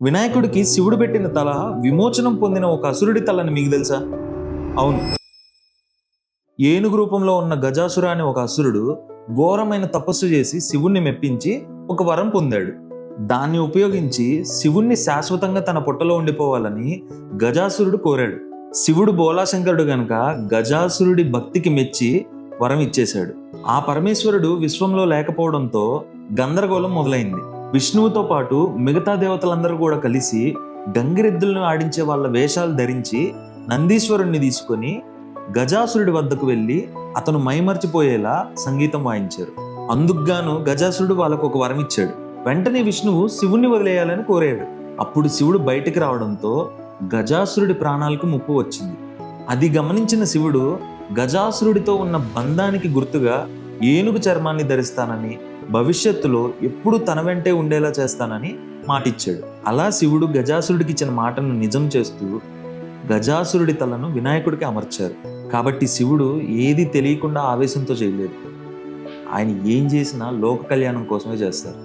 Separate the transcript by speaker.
Speaker 1: వినాయకుడికి శివుడు పెట్టిన తల విమోచనం పొందిన ఒక అసురుడి తలని మీకు తెలుసా? అవును, ఏనుగు రూపంలో ఉన్న గజాసుర అనే ఒక అసురుడు ఘోరమైన తపస్సు చేసి శివుణ్ణి మెప్పించి ఒక వరం పొందాడు. దాన్ని ఉపయోగించి శివుణ్ణి శాశ్వతంగా తన పొట్టలో ఉండిపోవాలని గజాసురుడు కోరాడు. శివుడు బోలాశంకరుడు గనక గజాసురుడి భక్తికి మెచ్చి వరం ఇచ్చేశాడు. ఆ పరమేశ్వరుడు విశ్వంలో లేకపోవడంతో గందరగోళం మొదలైంది. విష్ణువుతో పాటు మిగతా దేవతలందరూ కూడా కలిసి గంగిరెద్దులను ఆడించే వాళ్ళ వేషాలు ధరించి నందీశ్వరుణ్ణి తీసుకొని గజాసురుడి వద్దకు వెళ్ళి అతను మైమర్చిపోయేలా సంగీతం వాయించారు. అందుకుగాను గజాసురుడు వాళ్ళకు ఒక వరం ఇచ్చాడు. వెంటనే విష్ణువు శివుణ్ణి వదిలేయాలని కోరాడు. అప్పుడు శివుడు బయటికి రావడంతో గజాసురుడి ప్రాణాలకు ముప్పు వచ్చింది. అది గమనించిన శివుడు గజాసురుడితో ఉన్న బంధానికి గుర్తుగా ఏనుగు చర్మాన్ని ధరిస్తానని, భవిష్యత్తులో ఎప్పుడూ తన వెంటే ఉండేలా చేస్తానని మాటిచ్చాడు. అలా శివుడు గజాసురుడికి ఇచ్చిన మాటను నిజం చేస్తూ గజాసురుడి తలను వినాయకుడికి అమర్చారు. కాబట్టి శివుడు ఏది తెలియకుండా ఆవేశంతో చేయలేదు. ఆయన ఏం చేసినా లోక కళ్యాణం కోసమే చేస్తారు.